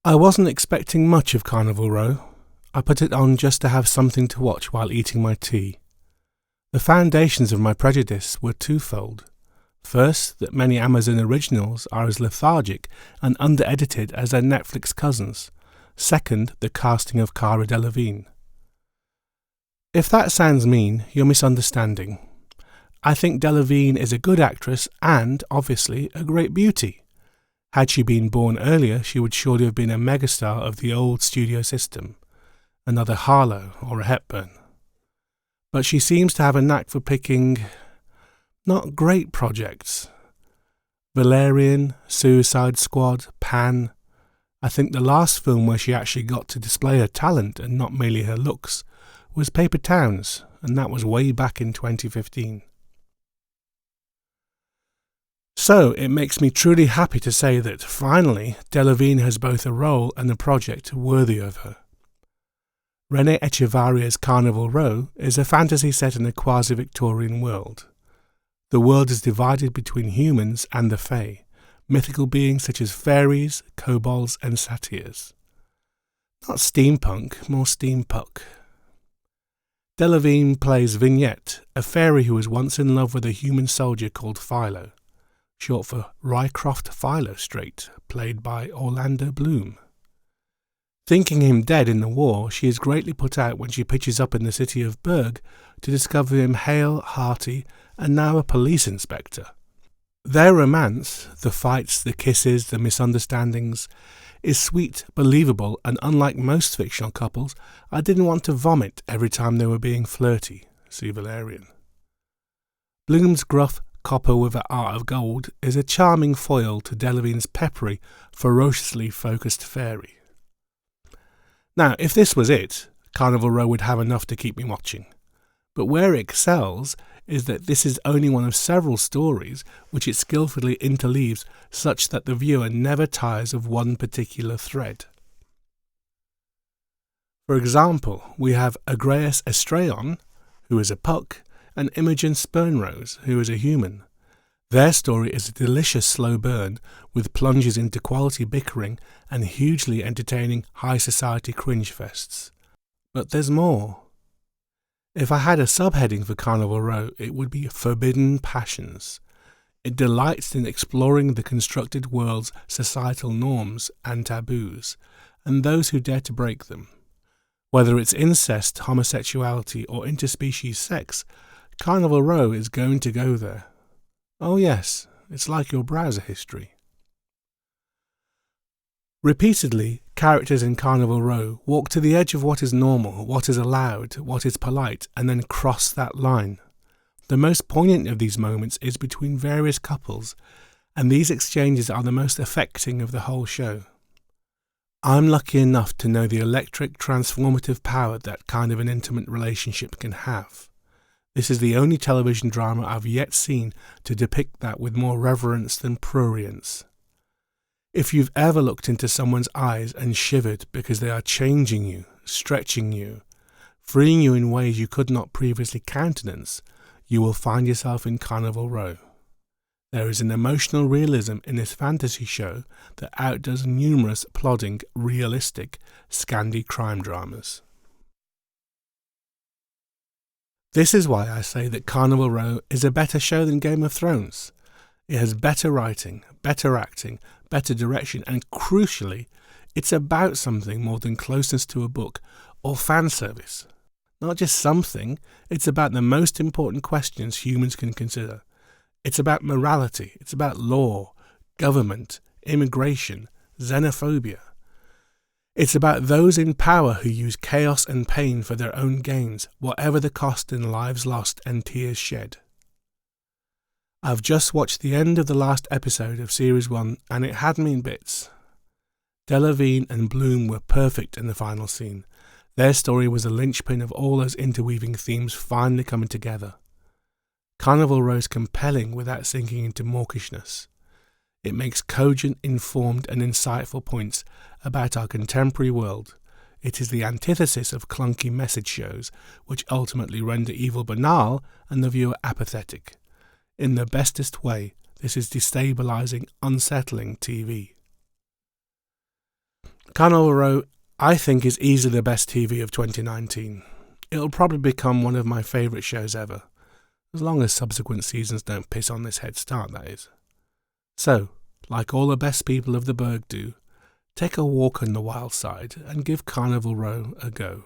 I wasn't expecting much of Carnival Row. I put it on just to have something to watch while eating my tea. The foundations of my prejudice were twofold. First, that many Amazon originals are as lethargic and under-edited as their Netflix cousins. Second, the casting of Cara Delevingne. If that sounds mean, you're misunderstanding. I think Delevingne is a good actress and, obviously, a great beauty. Had she been born earlier, she would surely have been a megastar of the old studio system, another Harlow or a Hepburn. But she seems to have a knack for picking not great projects. Valerian, Suicide Squad, Pan. I think the last film where she actually got to display her talent and not merely her looks was Paper Towns, and that was way back in 2015. So it makes me truly happy to say that, finally, Delevingne has both a role and a project worthy of her. René Echevarria's Carnival Row is a fantasy set in a quasi-Victorian world. The world is divided between humans and the Fae, mythical beings such as fairies, kobolds and satyrs. Not steampunk, more steampuck. Delevingne plays Vignette, a fairy who was once in love with a human soldier called Philo, short for Rycroft Philostrate, played by Orlando Bloom. Thinking him dead in the war, she is greatly put out when she pitches up in the city of Berg to discover him hale, hearty, and now a police inspector. Their romance, the fights, the kisses, the misunderstandings, is sweet, believable, and unlike most fictional couples, I didn't want to vomit every time they were being flirty. See Valerian. Bloom's gruff copper with an art of gold is a charming foil to Delevingne's peppery, ferociously focused fairy. Now, if this was it, Carnival Row would have enough to keep me watching. But where it excels is that this is only one of several stories which it skillfully interleaves such that the viewer never tires of one particular thread. For example, we have Agreus Estrayon, who is a puck, and Imogen Spurnrose, who is a human. Their story is a delicious slow burn with plunges into quality bickering and hugely entertaining high society cringe fests. But there's more. If I had a subheading for Carnival Row, it would be Forbidden Passions. It delights in exploring the constructed world's societal norms and taboos, and those who dare to break them. Whether it's incest, homosexuality, or interspecies sex, Carnival Row is going to go there. Oh yes, it's like your browser history. Repeatedly, characters in Carnival Row walk to the edge of what is normal, what is allowed, what is polite, and then cross that line. The most poignant of these moments is between various couples, and these exchanges are the most affecting of the whole show. I'm lucky enough to know the electric, transformative power that kind of an intimate relationship can have. This is the only television drama I've yet seen to depict that with more reverence than prurience. If you've ever looked into someone's eyes and shivered because they are changing you, stretching you, freeing you in ways you could not previously countenance, you will find yourself in Carnival Row. There is an emotional realism in this fantasy show that outdoes numerous plodding, realistic, Scandi crime dramas. This is why I say that Carnival Row is a better show than Game of Thrones. It has better writing, better acting, better direction, and crucially, it's about something more than closeness to a book or fan service. Not just something, it's about the most important questions humans can consider. It's about morality, it's about law, government, immigration, xenophobia. It's about those in power who use chaos and pain for their own gains, whatever the cost in lives lost and tears shed. I've just watched the end of the last episode of Series 1 and it had me in bits. Delevingne and Bloom were perfect in the final scene. Their story was a linchpin of all those interweaving themes finally coming together. Carnival Row is compelling without sinking into mawkishness. It makes cogent, informed and insightful points about our contemporary world. It is the antithesis of clunky message shows, which ultimately render evil banal and the viewer apathetic. In the bestest way, this is destabilizing, unsettling TV. Carnival Row, I think, is easily the best TV of 2019. It'll probably become one of my favourite shows ever, as long as subsequent seasons don't piss on this head start, that is. So, like all the best people of the Berg do, take a walk on the wild side and give Carnival Row a go.